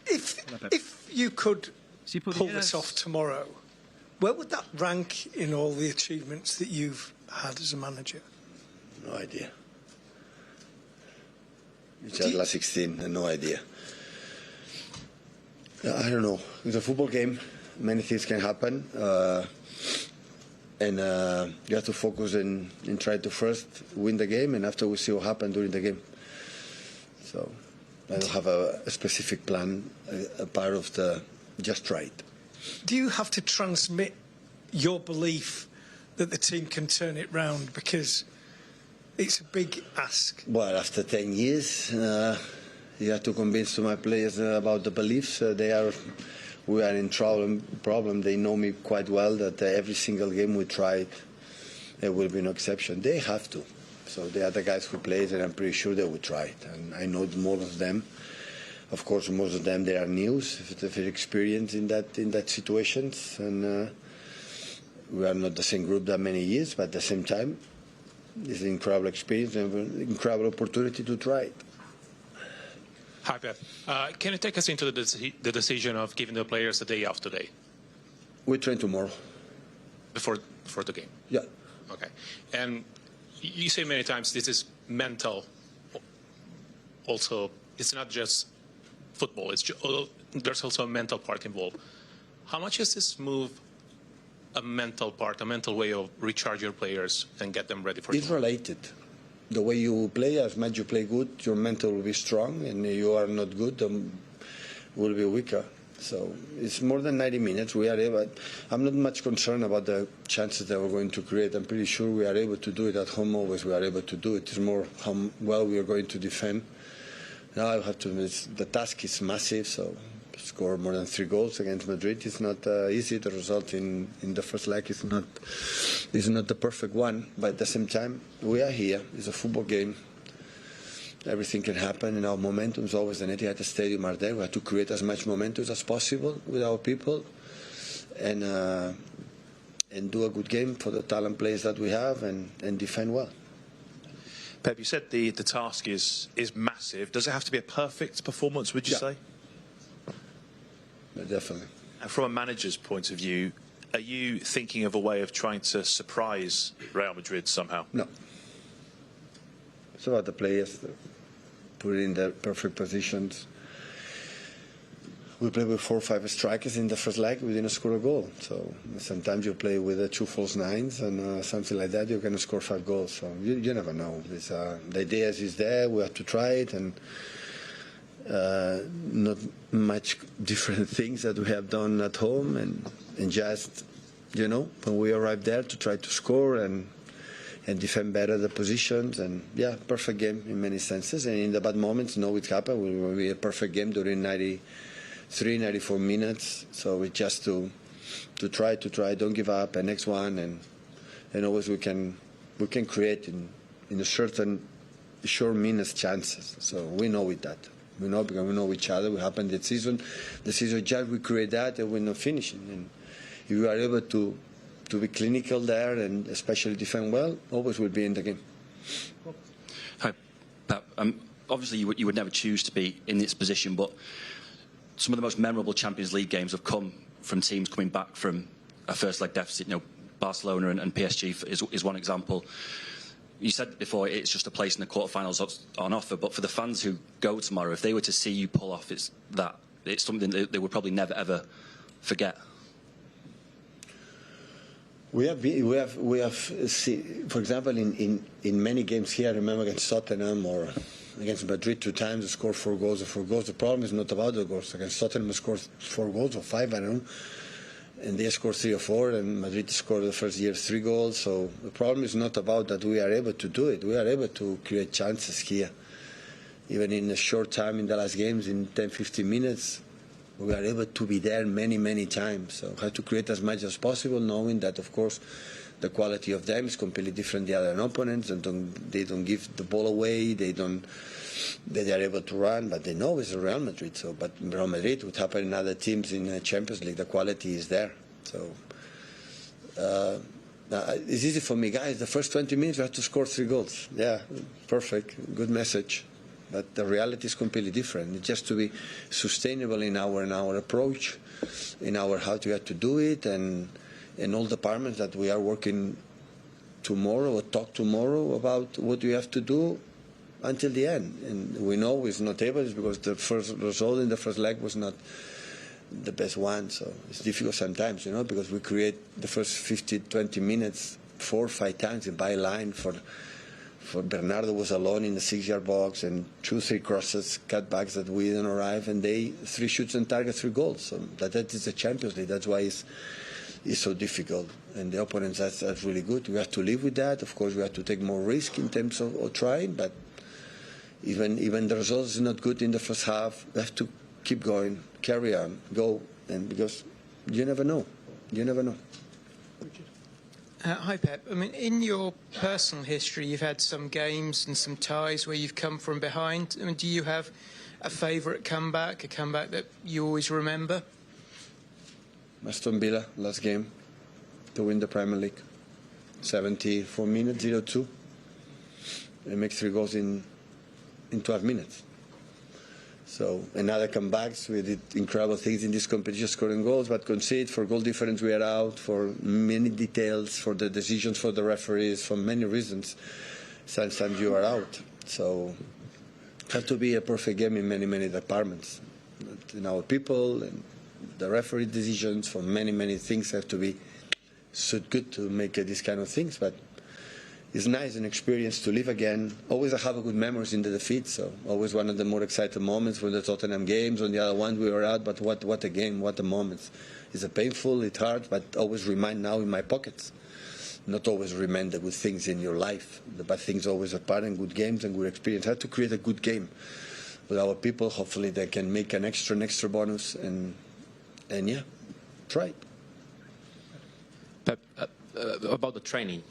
If you could pull this off tomorrow, where would that rank in all the achievements that you've had as a manager? No idea. It's just last 16, and no idea. I don't know. It's a football game. Many things can happen. And you have to focus and try to first win the game, and after we see what happens during the game. So I don't have a specific plan, a part of the just try it. Do you have to transmit your belief that the team can turn it round? Because it's a big ask. Well, after 10 years, you have to convince my players about the beliefs. We are in problem. They know me quite well, that every single game we try, there will be no exception. They have to. So they are the guys who play it, and I'm pretty sure they will try it. And I know most of them. Of course, most of them, they are news, they're experienced in that situations. And we are not the same group that many years, but at the same time, it's an incredible experience and an incredible opportunity to try it. Hi, Pep. Can you take us into the decision of giving the players a day off today? We train tomorrow. Before the game? Yeah. Okay. And you say many times this is mental. Also, it's not just football. There's also a mental part involved. How much is this move a mental part, a mental way of recharge your players and get them ready for It's tomorrow? related. The way you play, as much you play good, your mental will be strong, and you are not good, will be weaker. So it's more than 90 minutes. We are able. I'm not much concerned about the chances that we're going to create. I'm pretty sure we are able to do it at home. Always we are able to do it. It's more how well we are going to defend. Now I have to. The task is massive. So score more than 3 goals against Madrid is not easy. The result in the first leg is not the perfect one. But at the same time, we are here. It's a football game. Everything can happen, and our momentum is always the Etihad Stadium are there. We have to create as much momentum as possible with our people, and do a good game for the talent players that we have, and defend well. Pep, you said the task is massive. Does it have to be a perfect performance, would you say? Yeah, definitely. And from a manager's point of view, are you thinking of a way of trying to surprise Real Madrid somehow? No. It's about the players, put it in the perfect positions. We play with 4 or 5 strikers in the first leg. We didn't score a goal. So sometimes you play with 2 false nines and something like that. You're going to score 5 goals. So you never know. The idea is there. We have to try it, and not much different things that we have done at home, and just, when we arrive there, to try to score and defend better the positions. And yeah, perfect game in many senses. And in the bad moments, it happened. It will be a perfect game during 93, 94 minutes. So it's just to try, don't give up, and next one, and always we can create in a certain short minutes chances. So we know with that. We know because we know each other. We happen the season just we create that, and we're not finishing. And if we are able to be clinical there, and especially defend well, always will be in the game. Hi, Pep. Obviously, you would never choose to be in this position, but some of the most memorable Champions League games have come from teams coming back from a first leg deficit. Barcelona and PSG is one example. You said before it's just a place in the quarterfinals on offer, but for the fans who go tomorrow, if they were to see you pull off, it's something they would probably never ever forget. We have seen, for example, in many games here, I remember against Tottenham or against Madrid 2 times, we scored 4 goals or 4 goals. The problem is not about the goals. Against Tottenham, we scored 4 goals or 5, I don't know. And they scored 3 or 4, and Madrid scored the first year 3 goals. So the problem is not about that we are able to do it. We are able to create chances here. Even in a short time in the last games, in 10, 15 minutes, we are able to be there many, many times. So we have to create as much as possible, knowing that, of course, the quality of them is completely different than the other opponents, and they don't give the ball away. They are able to run, but they know it's Real Madrid. So, but Real Madrid would happen in other teams in the Champions League. The quality is there. So it's easy for me, guys. The first 20 minutes we have to score 3 goals. Yeah, perfect. Good message. But the reality is completely different. It's just to be sustainable in our approach, in our how we have to do it, and in all departments that we are working tomorrow or talk tomorrow about what we have to do until the end. And we know it's not able because the first result in the first leg was not the best one. So it's difficult sometimes, you know, because we create the first 50, 20 minutes 4 or 5 times in byline for Bernardo was alone in the 6-yard box, and 2, 3 crosses, cutbacks that we didn't arrive, and they 3 shoots on target, 3 goals. So that is the Champions League. That's why it's so difficult, and the opponents that's really good. We have to live with that. Of course, we have to take more risk in terms of trying, but even the results is not good in the first half. We have to keep going, carry on, go, and because you never know. You never know. Hi, Pep. I mean, in your personal history, you've had some games and some ties where you've come from behind. I mean, do you have a favourite comeback, a comeback that you always remember? Aston Villa, last game, to win the Premier League. 74 minutes, 0-2. They make 3 goals in 12 minutes. So, another comebacks, we did incredible things in this competition, scoring goals, but concede for goal difference, we are out, for many details, for the decisions for the referees, for many reasons. Sometimes you are out. So, it has to be a perfect game in many, many departments. In our people, and the referee decisions, for many, many things have to be so good to make these kind of things, but it's nice and experience to live again. Always I have a good memories in the defeat, so always one of the more exciting moments when the Tottenham games. On the other one we were out, but what a game, what a moments. It's a painful, it's hard, but always remind now in my pockets. Not always remain the good things in your life. The bad things always apart, and good games and good experience. How to create a good game with our people. Hopefully they can make an extra bonus, and yeah, try. Pep, about the training.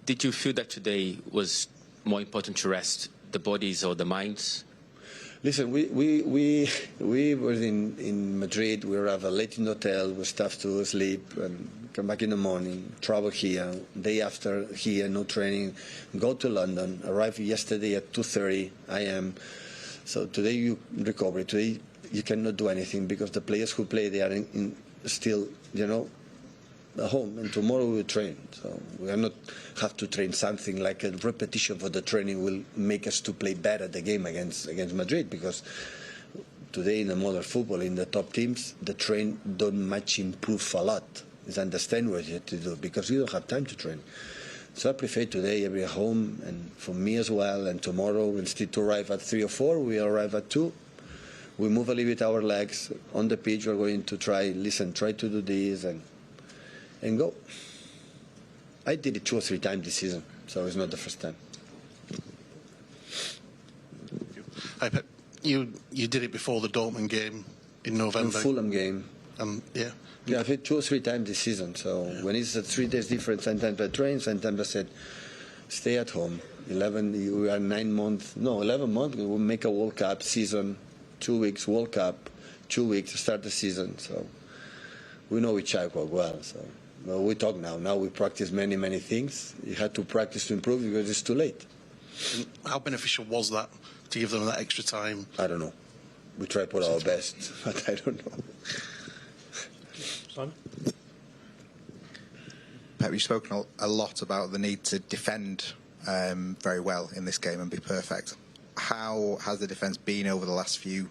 Did you feel that today was more important to rest the bodies or the minds? Listen, we were in Madrid. We arrived late in the hotel. We stuff to sleep and come back in the morning. Travel here. Day after here, no training. Go to London. Arrived yesterday at 2:30 a.m. So today you recover. Today you cannot do anything because the players who play they are still, you know, at home, and tomorrow we will train. So we are not have to train something like a repetition for the training will make us to play better the game against Madrid, because today in the modern football, in the top teams, the train don't much improve a lot. It's understand what you have to do because you don't have time to train. So I prefer today every home, and for me as well, and tomorrow instead to arrive at 3 or 4, we arrive at 2. We move a little bit our legs on the pitch. We're going to try to do this and go. I did it 2 or 3 times this season, so it's not the first time. Hi, Pep. You did it before the Dortmund game in November. The Fulham game. Yeah. Yeah, I've hit 2 or 3 times this season. So when it's 3 days different, sometimes I train, sometimes I said, stay at home. 11 months. We'll make a World Cup season, 2 weeks World Cup, 2 weeks to start the season. So we know each other quite well. So we talk now. Now we practice many things. You have to practice to improve because it's too late. And how beneficial was that to give them that extra time? I don't know. We try to put our best, but I don't know. Simon? Pep, you've spoken a lot about the need to defend very well in this game and be perfect. How has the defence been over the last few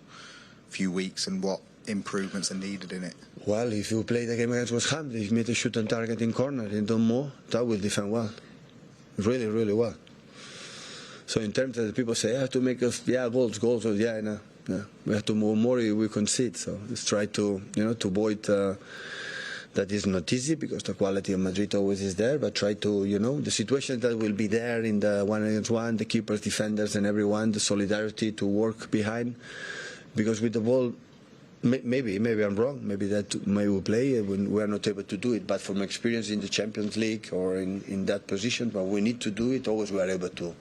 weeks, and what improvements are needed in it? Well, if you play the game against West Ham, if you made a shoot on target in corner and don't more, that will defend well. Really well. So in terms of the people say, I have to make us, goals, no. We have to move more, we concede. So let's try to, to avoid that is not easy because the quality of Madrid always is there, but try to, the situations that will be there in the 1-against-1, the keepers, defenders and everyone, the solidarity to work behind. Because with the ball, maybe I'm wrong, maybe we play when we are not able to do it, but from experience in the Champions League or in that position, but we need to do it, always we are able to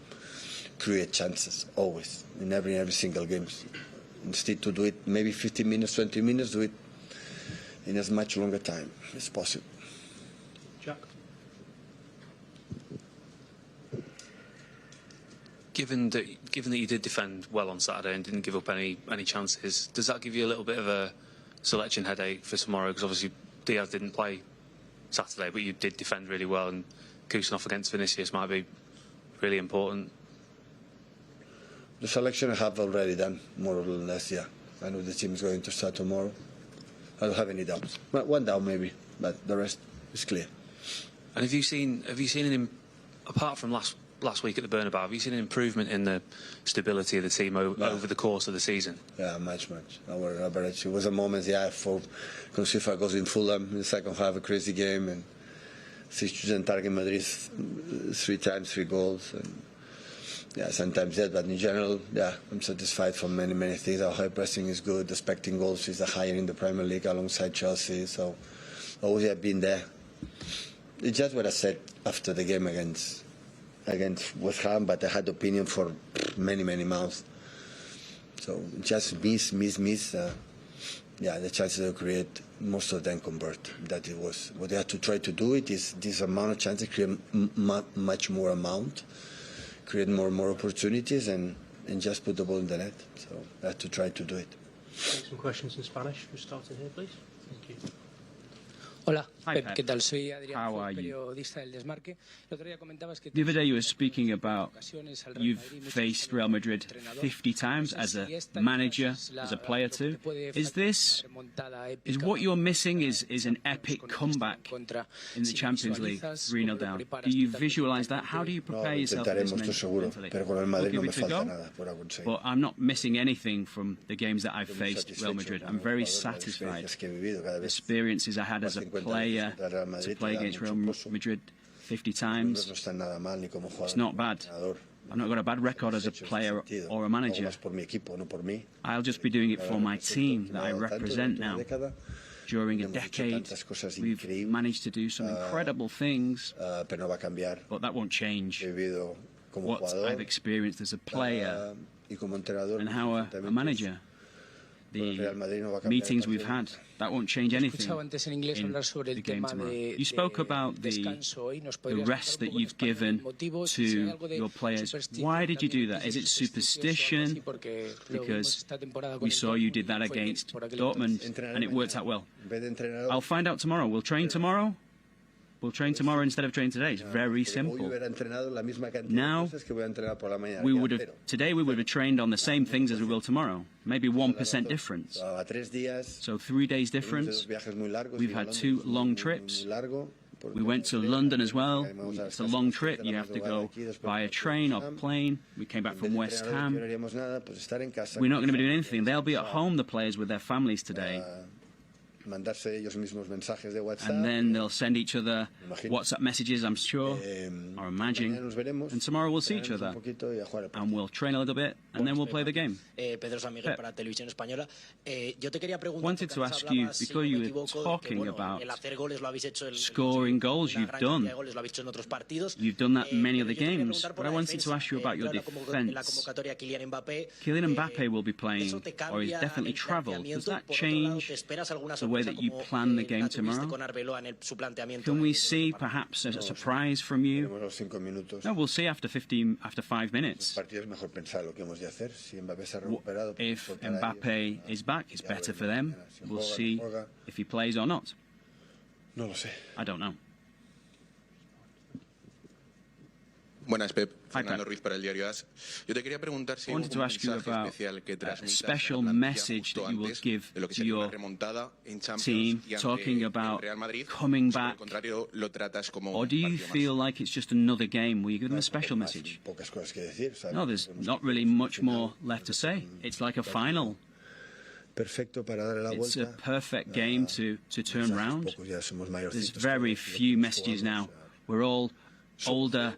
create chances, always, in every single game. Instead to do it maybe 15 minutes, 20 minutes, do it in as much longer time as possible. Jack? Given that you did defend well on Saturday and didn't give up any chances, does that give you a little bit of a selection headache for tomorrow? Because obviously Diaz didn't play Saturday, but you did defend really well, and Kusanov against Vinicius might be really important. The selection I have already done, more or less, yeah. I know the team is going to start tomorrow. I don't have any doubts. One doubt maybe, but the rest is clear. And have you seen apart from last week at the Bernabeu, have you seen an improvement in the stability of the team over the course of the season? Yeah, much. Our average. It was a moment, yeah, for Consifa goes in Fulham in the second half, a crazy game, and 6 target Madrid 3 times, 3 goals. And yeah, sometimes that, but in general, yeah, I'm satisfied from many things. Our high pressing is good. Expecting goals is the higher in the Premier League alongside Chelsea. So always have been there. It's just what I said after the game against West Ham, but I had opinion for many months. So just miss. Yeah, the chances they create, most of them convert. That it was what they had to try to do. It is this amount of chances create much more amount. Create more opportunities and just put the ball in the net. So I have to try to do it. Some questions in Spanish. We'll start in here, please. Thank you. Hola, Hi, Pep, ¿qué tal? Soy Adrián, how are you? periodista del Desmarque. El otro día comentabas que The other day you were speaking about you've faced Real Madrid 50 times as a manager, as a player too. Is what you're missing is an epic comeback in the Champions League, 3-0 down? Do you visualize that? How do you prepare yourself for this mentally? We'll give it a go, but I'm not missing anything from the games that I've faced Real Madrid. I'm very satisfied. The experiences I had as a player to play against Real Madrid 50 times, it's not bad. I've not got a bad record as a player or a manager. I'll just be doing it for my team that I represent now. During a decade, we've managed to do some incredible things, but that won't change what I've experienced as a player and how a manager. The meetings we've had, that won't change anything in the game tomorrow. You spoke about the rest that you've given to your players. Why did you do that? Is it superstition? Because we saw you did that against Dortmund and it worked out well. I'll find out tomorrow. We'll train tomorrow. We'll train tomorrow instead of training today. It's very simple. Now, today we would have trained on the same things as we will tomorrow. Maybe 1% difference. So 3 days difference. We've had 2 long trips. We went to London as well. It's a long trip. You have to go by a train or plane. We came back from West Ham. We're not going to be doing anything. They'll be at home, the players, with their families today. And then they'll send each other WhatsApp messages, I'm sure, or imagining. And tomorrow we'll see each other. And we'll train a little bit, and then we'll play the game. Wanted to ask you, because you were talking about scoring goals, you've done that in many other games, but I wanted to ask you about your defence. Kylian Mbappe will be playing, or he's definitely travelled. Does that change the way that you plan the game tomorrow? Can we see perhaps a surprise from you? No, we'll see after 5 minutes. If Mbappe is back, it's better for them. We'll see if he plays or not. I don't know. Buenas, Pep. Fernando Ruiz para el diario AS. Yo te quería preguntar si I wanted to ask you about a special message that you will give to your team, talking about coming back, or do you feel like it's just another game? Will you give them a special message? No, there's not really much more left to say. It's like a final. It's a perfect game to turn round. There's very few messages now. We're all older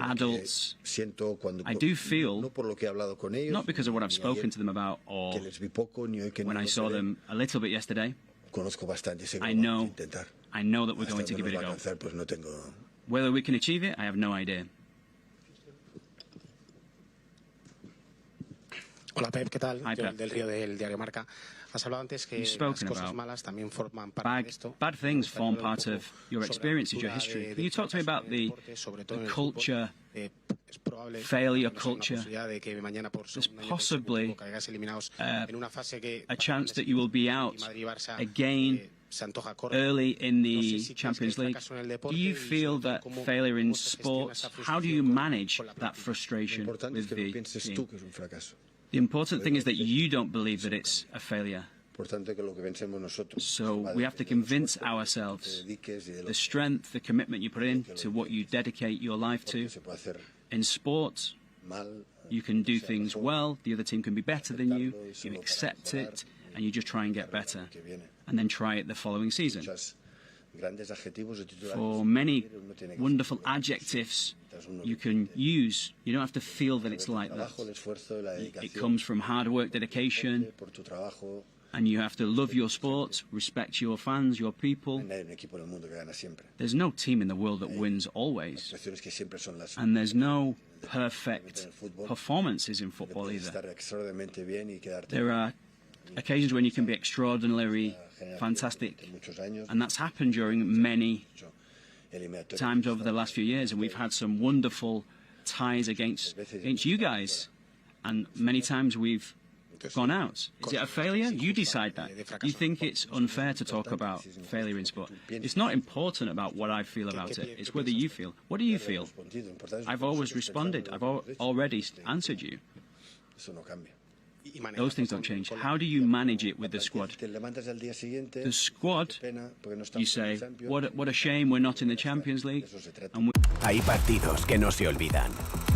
adults. I do feel, not because of what I've spoken to them about or when I saw them a little bit yesterday, I know that we're going to give it a go. Whether we can achieve it, I have no idea. Hola Pep, ¿qué tal? Hi, Pep. Del Río del diario Marca. Has hablado antes que las cosas malas también forman parte de esto. Bad things form part of your experiences, your history. Can you talk to me about the culture failure culture, there's possibly a chance that you will be out again early in the Champions League. Do you feel that failure in sports, how do you manage that frustration with the team? The important thing is that you don't believe that it's a failure. So we have to convince ourselves the strength, the commitment you put in to what you dedicate your life to. In sports, you can do things well, the other team can be better than you accept it, and you just try and get better, and then try it the following season. For many wonderful adjectives you can use, you don't have to feel that it's like that. It comes from hard work, dedication, and you have to love your sport, respect your fans, your people. There's no team in the world that wins always, and there's no perfect performances in football either. There are occasions when you can be extraordinarily fantastic, and that's happened during many times over the last few years, and we've had some wonderful ties against you guys, and many times we've gone out. Is it a failure? You decide that. You think it's unfair to talk about failure in sport. It's not important about what I feel about it. It's whether you feel. What do you feel? I've always responded. I've already answered you. Those things don't change. How do you manage it with the squad? The squad, you say, what a shame we're not in the Champions League. Hay partidos que no se olvidan,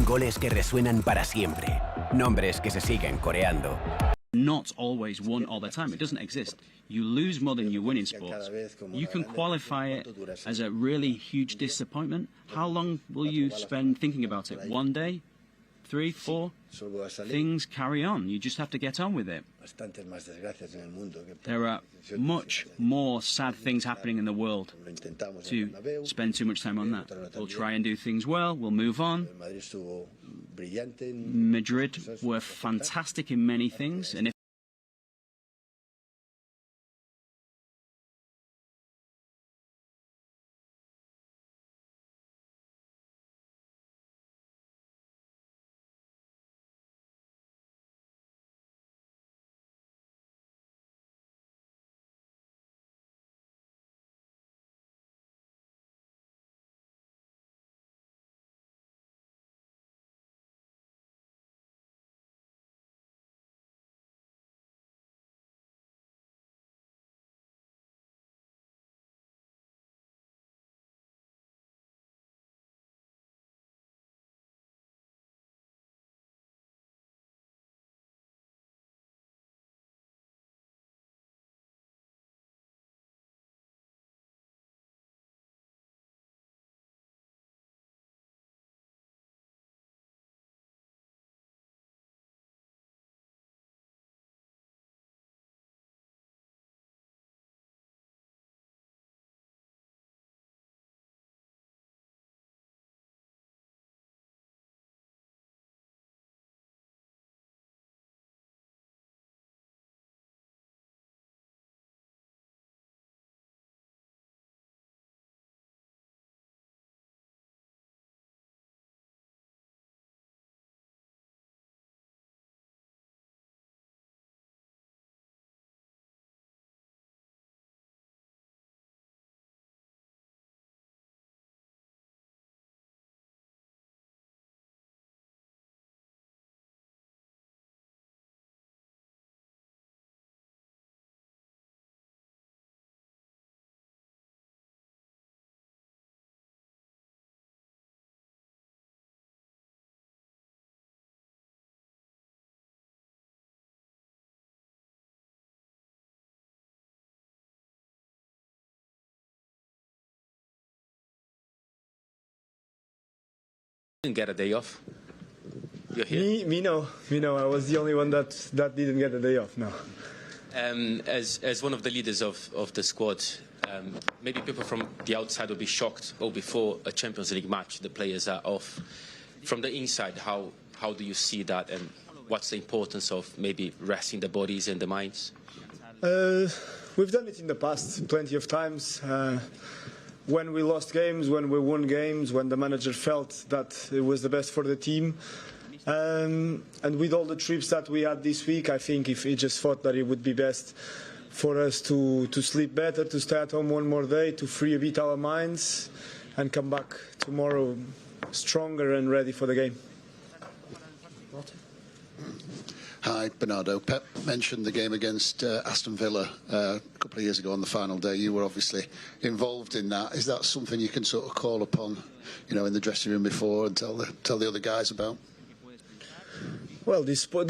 goles que resuenan para siempre, nombres que se siguen coreando. Not always won all the time. It doesn't exist. You lose more than you win in sports. You can qualify it as a really huge disappointment. How long will you spend thinking about it? 1 day? 3, 4? Things carry on. You just have to get on with it. There are much more sad things happening in the world to spend too much time on that. We'll try and do things well. We'll move on. Madrid were fantastic in many things, and if Didn't get a day off. You're here. Me no. I was the only one that didn't get a day off. No. As one of the leaders of the squad, maybe people from the outside will be shocked. Oh, before a Champions League match, the players are off. From the inside, how do you see that, and what's the importance of maybe resting the bodies and the minds? We've done it in the past plenty of times. when we lost games, when we won games, when the manager felt that it was the best for the team. And with all the trips that we had this week, I think if he just thought that it would be best for us to sleep better, to stay at home one more day, to free a bit our minds, and come back tomorrow stronger and ready for the game. Hi, Bernardo. Pep mentioned the game against Aston Villa a couple of years ago on the final day. You were obviously involved in that. Is that something you can sort of call upon, you know, in the dressing room before and tell the other guys about? Well, this sport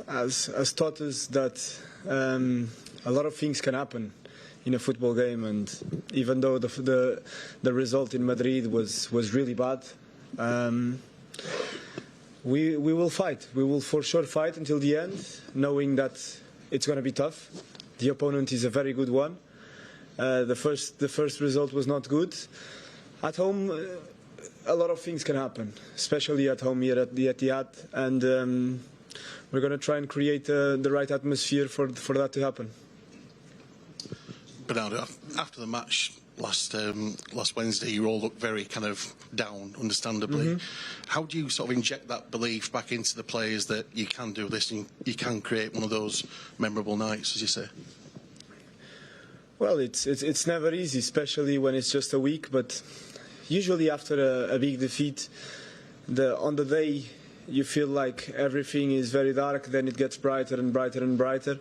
has taught us that a lot of things can happen in a football game, and even though the result in Madrid was really bad, we will fight. We will for sure fight until the end, knowing that it's going to be tough. The opponent is a very good one. The first result was not good. At home, a lot of things can happen, especially at home here at the Etihad, and we're going to try and create the right atmosphere for that to happen. Bernardo, after the match last Wednesday, you all looked very kind of down, understandably. Mm-hmm. How do you sort of inject that belief back into the players that you can do this and you can create one of those memorable nights, as you say? Well, it's never easy, especially when it's just a week, but usually after a big defeat, on the day you feel like everything is very dark, then it gets brighter and brighter and brighter.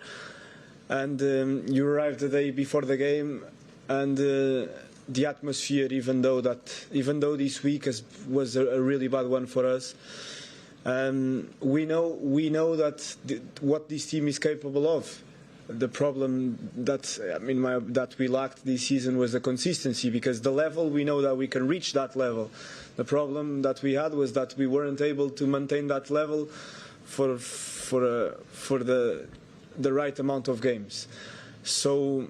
And you arrive the day before the game, and the atmosphere, even though this week was a really bad one for us, we know that what this team is capable of. The problem that we lacked this season was the consistency, because the level, we know that we can reach that level. The problem that we had was that we weren't able to maintain that level for the right amount of games. So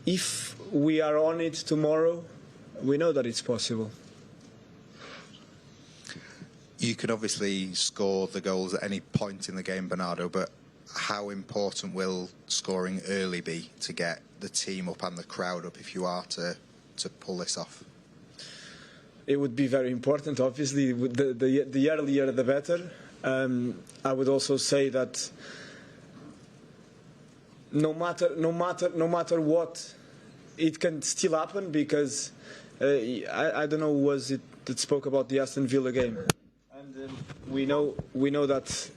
if we are on it tomorrow, we know that it's possible. You can obviously score the goals at any point in the game, Bernardo, but how important will scoring early be to get the team up and the crowd up if you are to pull this off? It would be very important, obviously. The earlier the better. I would also say that no matter what, it can still happen, because I don't know who was it that spoke about the Aston Villa game, and we know that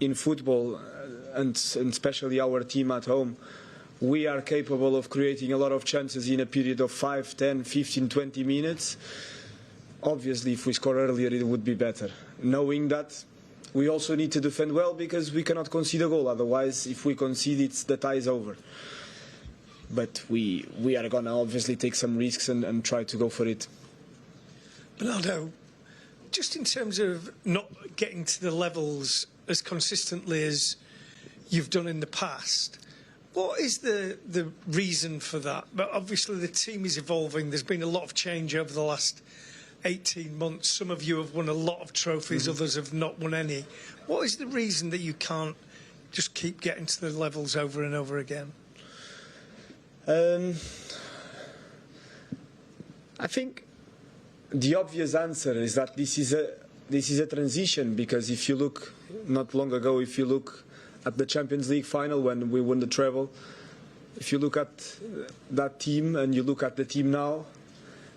in football, and especially our team at home, we are capable of creating a lot of chances in a period of 5, 10, 15, 20 minutes. Obviously, if we score earlier, it would be better. Knowing that, we also need to defend well, because we cannot concede a goal. Otherwise, if we concede, the tie is over. But we are going to obviously take some risks and try to go for it. Bernardo, just in terms of not getting to the levels as consistently as you've done in the past, what is the reason for that? But obviously the team is evolving. There's been a lot of change over the last 18 months. Some of you have won a lot of trophies, others have not won any. What is the reason that you can't just keep getting to the levels over and over again? I think the obvious answer is that this is a transition, because if you look, not long ago, if you look at the Champions League final when we won the treble, if you look at that team and you look at the team now,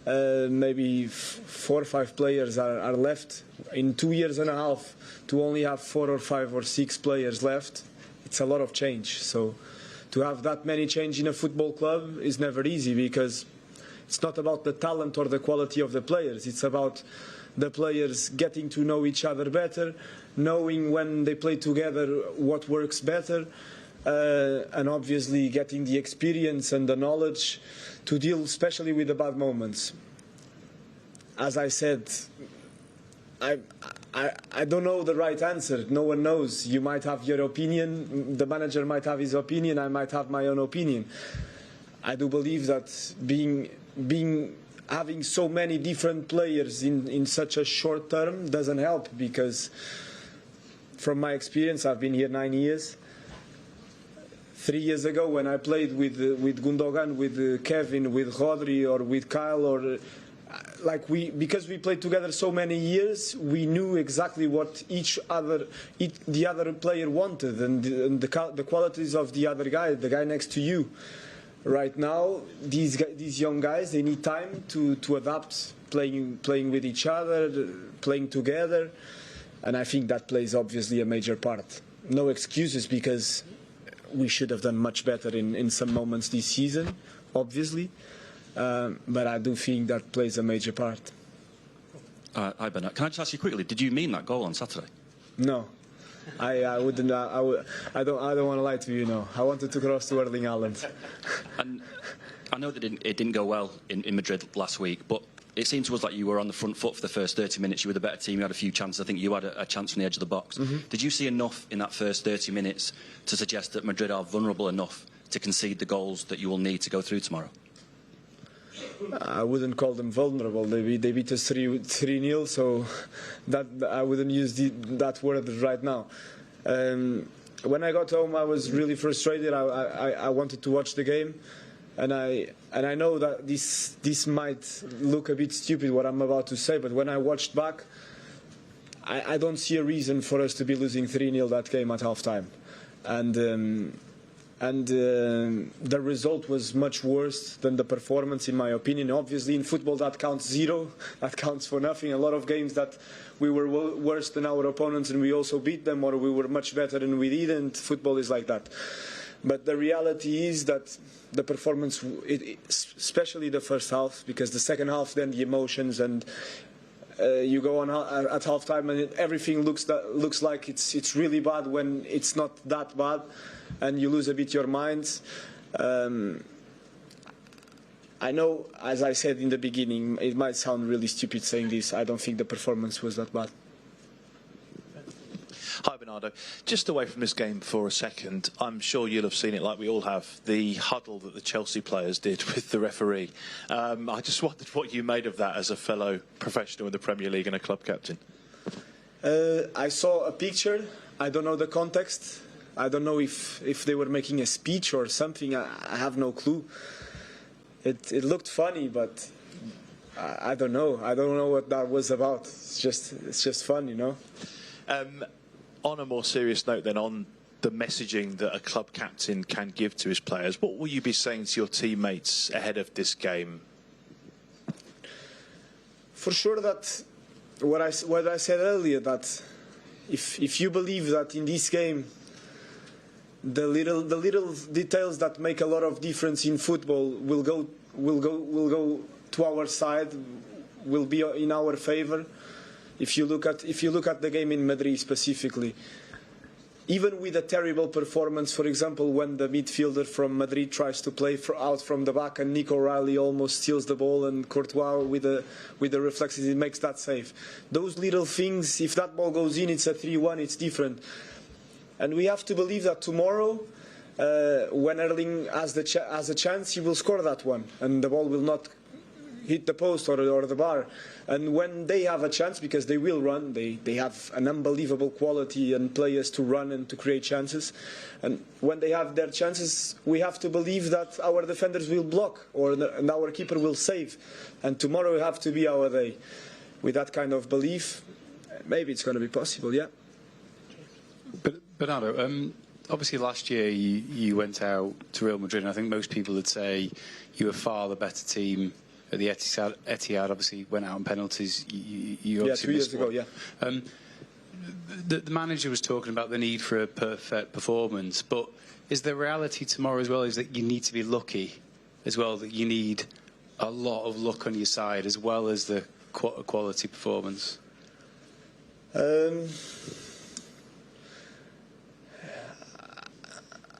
maybe 4 or 5 players are left. In 2 years and a half, to only have 4 or 5 or 6 players left, it's a lot of change. So to have that many change in a football club is never easy, because it's not about the talent or the quality of the players. It's about the players getting to know each other better, knowing when they play together what works better, and obviously getting the experience and the knowledge to deal especially with the bad moments. As I said, I don't know the right answer. No one knows. You might have your opinion, the manager might have his opinion, I might have my own opinion. I do believe that having so many different players in such a short term doesn't help, because from my experience, I've been here 9 years, 3 years ago when I played with Gundogan, with Kevin, with Rodri, or with Kyle, or because we played together so many years, we knew exactly what the other player wanted, and the qualities of the other guy, the guy next to you. Right now, these young guys, they need time to adapt, playing with each other, playing together, and I think that plays obviously a major part. No excuses, because we should have done much better in some moments this season, obviously. But I do think that plays a major part. Hi, Bernard. Can I just ask you quickly, did you mean that goal on Saturday? No. I wouldn't. I don't want to lie to you. No, I wanted to cross to Erling Haaland. And I know that it didn't go well in Madrid last week, but it seemed to us like you were on the front foot for the first 30 minutes. You were the better team. You had a few chances. I think you had a chance from the edge of the box. Did you see enough in that first 30 minutes to suggest that Madrid are vulnerable enough to concede the goals that you will need to go through tomorrow? I wouldn't call them vulnerable. They beat us 3-0, so that I wouldn't use that word right now. When I got home, I was really frustrated. I wanted to watch the game, and I know that this might look a bit stupid what I'm about to say, but when I watched back, I don't see a reason for us to be losing 3-0 that game at halftime, and the result was much worse than the performance, in my opinion. Obviously, in football, that counts zero. That counts for nothing. A lot of games that we were worse than our opponents and we also beat them, or we were much better and we didn't. Football is like that. But the reality is that the performance, especially the first half, because the second half, then the emotions, and you go on at halftime and everything looks like it's really bad when it's not that bad, and you lose a bit your mind. I know, as I said in the beginning, it might sound really stupid saying this. I don't think the performance was that bad. Hi, Bernardo. Just away from this game for a second, I'm sure you'll have seen it like we all have, the huddle that the Chelsea players did with the referee. I just wondered what you made of that as a fellow professional in the Premier League and a club captain. I saw a picture. I don't know the context. I don't know if they were making a speech or something. I have no clue. It looked funny, but I don't know. I don't know what that was about. It's just fun, you know. On a more serious note then, on the messaging that a club captain can give to his players, what will you be saying to your teammates ahead of this game? For sure that what I said earlier, that if you believe that in this game the little details that make a lot of difference in football will go to our side, will be in our favor. If you look at the game in Madrid specifically, even with a terrible performance, for example, when the midfielder from Madrid tries to play out from the back and Nico Riley almost steals the ball, and Courtois with the reflexes, it makes that save. Those little things, if that ball goes in, it's a 3-1, it's different. And we have to believe that tomorrow, when Erling has a chance, he will score that one, and the ball will not hit the post or the bar. And when they have a chance, because they will run, they have an unbelievable quality and players to run and to create chances. And when they have their chances, we have to believe that our defenders will block and our keeper will save. And tomorrow will have to be our day. With that kind of belief, maybe it's going to be possible, yeah. But Bernardo, obviously last year you went out to Real Madrid, and I think most people would say you were far the better team at the Etihad. Obviously went out on penalties. You obviously 2 years ago, yeah. The manager was talking about the need for a perfect performance, but is the reality tomorrow as well is that you need to be lucky as well, that you need a lot of luck on your side as well as the quality performance?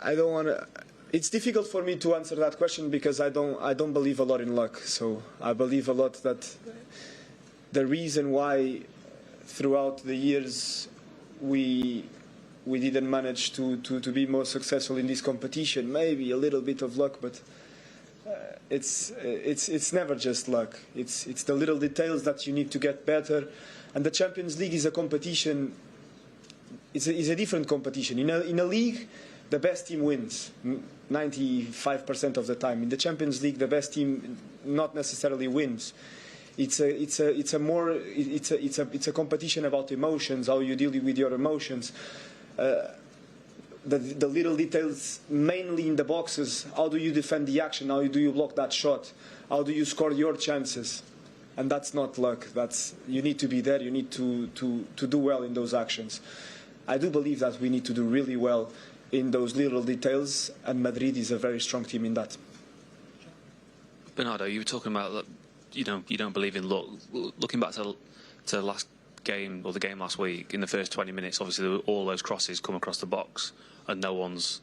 I don't want to. It's difficult for me to answer that question because I don't believe a lot in luck. So I believe a lot that the reason why throughout the years we didn't manage to be more successful in this competition, maybe a little bit of luck, but it's never just luck. It's the little details that you need to get better. And the Champions League is a competition. It's a different competition. In a league, the best team wins 95% of the time. In the Champions League, the best team not necessarily wins. It's a competition about emotions, how you deal with your emotions. The little details, mainly in the boxes. How do you defend the action? How do you block that shot? How do you score your chances? And that's not luck. You need to be there. You need to do well in those actions. I do believe that we need to do really well in those little details, and Madrid is a very strong team in that. Bernardo, you were talking about you don't believe in luck. Looking back to the last game, or the game last week, in the first 20 minutes, obviously there were all those crosses come across the box, and no one's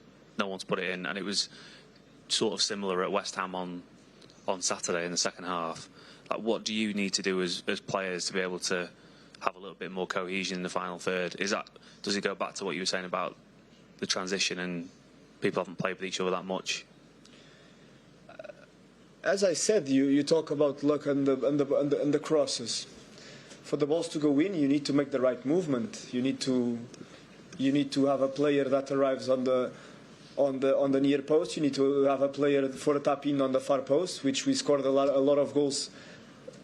put it in, and it was sort of similar at West Ham on Saturday in the second half. Like, what do you need to do as players to be able to have a little bit more cohesion in the final third? Does it go back to what you were saying about the transition and people haven't played with each other that much? As I said, you talk about luck and the crosses. For the balls to go in, you need to make the right movement. You need to have a player that arrives on the near post. You need to have a player for a tap in on the far post, which we scored a lot of goals.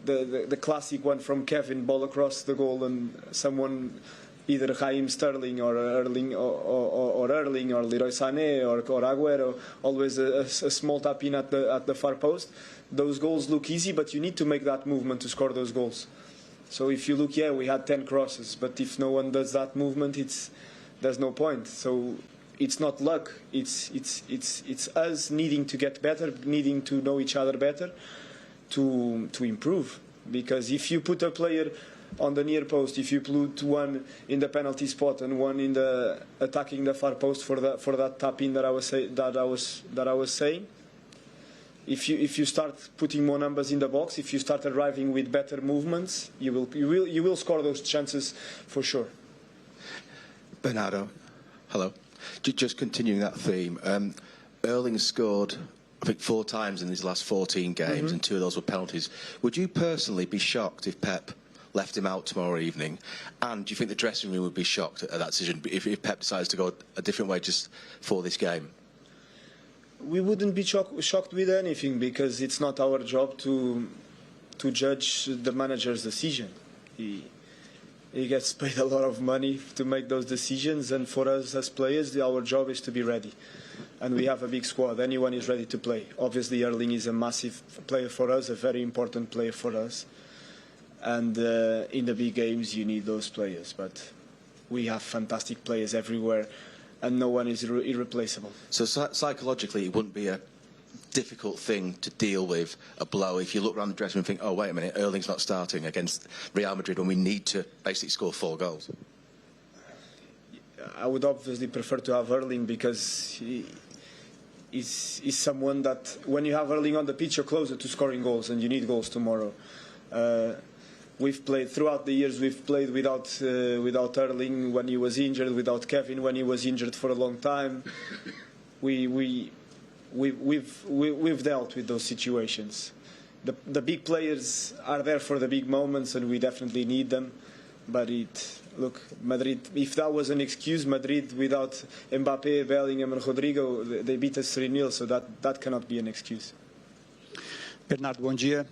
The classic one from Kevin, ball across the goal, and someone, either Raheem Sterling or Erling or Leroy Sané or Aguero, always a small tap in at the far post. Those goals look easy, but you need to make that movement to score those goals. So if you look, we had 10 crosses, but if no one does that movement, there's no point. So it's not luck. It's us needing to get better, needing to know each other better, to improve. Because if you put a player on the near post, if you put one in the penalty spot and one in the attacking the far post for that tap in that I was saying, if you start putting more numbers in the box, if you start arriving with better movements, you will score those chances for sure. Bernardo, hello. Just continuing that theme, Erling scored, I think, 4 times in his last 14 games, and 2 of those were penalties. Would you personally be shocked if Pep left him out tomorrow evening? And do you think the dressing room would be shocked at that decision if Pep decides to go a different way just for this game? We wouldn't be shocked with anything, because it's not our job to judge the manager's decision. He gets paid a lot of money to make those decisions, and for us as players, our job is to be ready. And we have a big squad. Anyone is ready to play. Obviously, Erling is a massive player for us, a very important player for us. And in the big games, you need those players. But we have fantastic players everywhere, and no one is irreplaceable. So psychologically, it wouldn't be a difficult thing to deal with, a blow, if you look around the dressing room and think, oh, wait a minute, Erling's not starting against Real Madrid when we need to basically score 4 goals? I would obviously prefer to have Erling, because he's someone that, when you have Erling on the pitch, you're closer to scoring goals, and you need goals tomorrow. We've played throughout the years. We've played without Erling when he was injured, without Kevin when he was injured for a long time. We've dealt with those situations. The big players are there for the big moments, and we definitely need them. But look, Madrid, if that was an excuse, Madrid without Mbappé, Bellingham and Rodrigo, they beat us 3-0, so that cannot be an excuse. Bernardo, bom dia.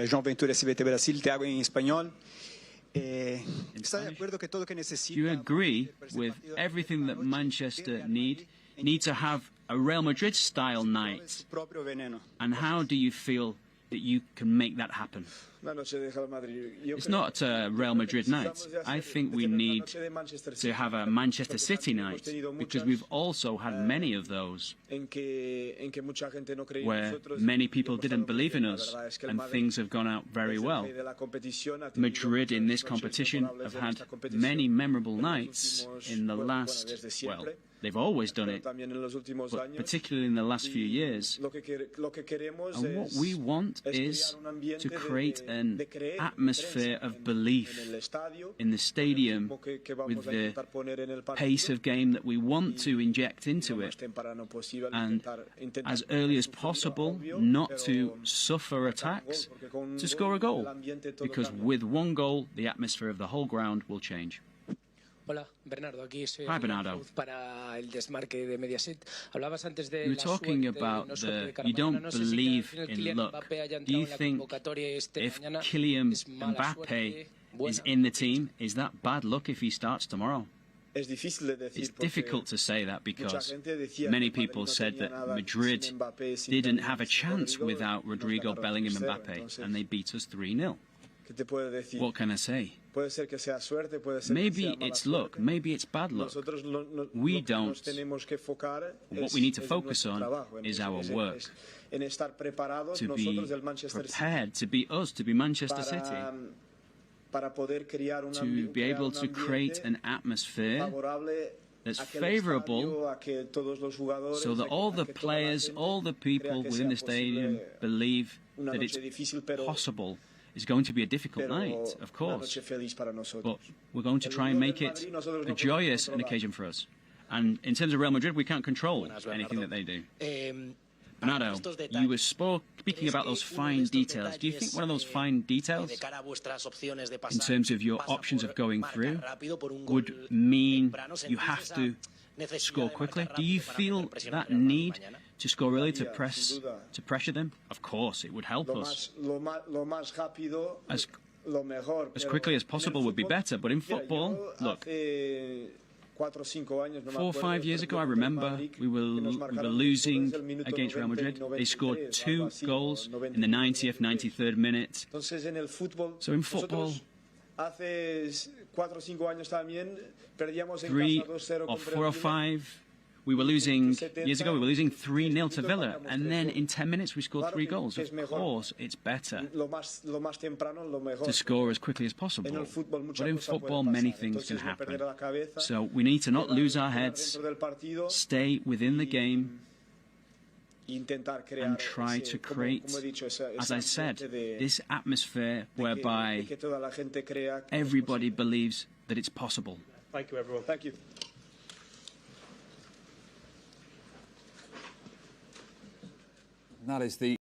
João Ventura, SBT Brasil, Thiago em espanhol. Do you agree with everything that Manchester need to have a Real Madrid style night? And how do you feel that you can make that happen? It's not a Real Madrid night. I think we need to have a Manchester City night, because we've also had many of those where many people didn't believe in us and things have gone out very well. Madrid in this competition have had many memorable nights in the last, well, they've always done it, but particularly in the last few years. And what we want is to create an atmosphere of belief in the stadium with the pace of game that we want to inject into it, and as early as possible not to suffer attacks, to score a goal, because with one goal the atmosphere of the whole ground will change. Hola, Bernardo. Aquí soy Hi, Bernardo. para el desmarque de Mediaset. Hablabas antes de You were la talking suerte, about no suerte de cada you mañana. don't No sé si que believe al final in Kylian luck. Mbappé haya Do entrado you en la think convocatoria este if mañana Kylian es mala Mbappe suerte, is in the team, is that bad luck if he starts tomorrow? Es difícil de decir It's porque difficult to say that because mucha gente decía many que people Madrid no said tenía that nada Madrid sin Mbappé, sin didn't Bellingham, have a sin chance Rodrigo, without nos Rodrigo, ganaron Bellingham, 3-0, Mbappe, entonces, and they beat us 3-0. ¿qué te puedo decir? What can I say? Puede ser que sea suerte, puede ser que Maybe sea mala it's suerte. luck, maybe it's bad luck. Nosotros We lo que don't. nos tenemos que enfocar What es, we need to es en focus nuestro on trabajo, is our work. en estar preparados To nosotros be del Manchester City prepared, to be us, to be Manchester City, para poder crear un to be able to create an atmosphere favorable that's a que el favourable estadio, a que todos los jugadores, so that all the players, all the people within the stadium believe una that noche it's difícil, pero possible. It's going to be a difficult night, of una course, noche feliz para nosotros. but we're going to try and make it a joyous an occasion for us. And in terms of Real Madrid, we can't control anything that they do. Bernardo, you were speaking about those fine details. Do you think one of those fine details, in terms of your options of going through, would mean you have to score quickly? Do you feel that need to score early to pressure them? Of course, it would help us. As quickly as possible would be better, but in football, look, 4 or 5 years ago, I remember we were losing against Real Madrid. They scored 2 goals in the 90th, 93rd minute. So in football, 3 or 4 or 5, we were losing, years ago, we were losing 3-0 to Villa, and then in 10 minutes we scored 3 goals. Of course, it's better to score as quickly as possible. But in football, many things can happen. So we need to not lose our heads, stay within the game, and try to create, as I said, this atmosphere whereby everybody believes that it's possible. Thank you, everyone. Thank you. That is the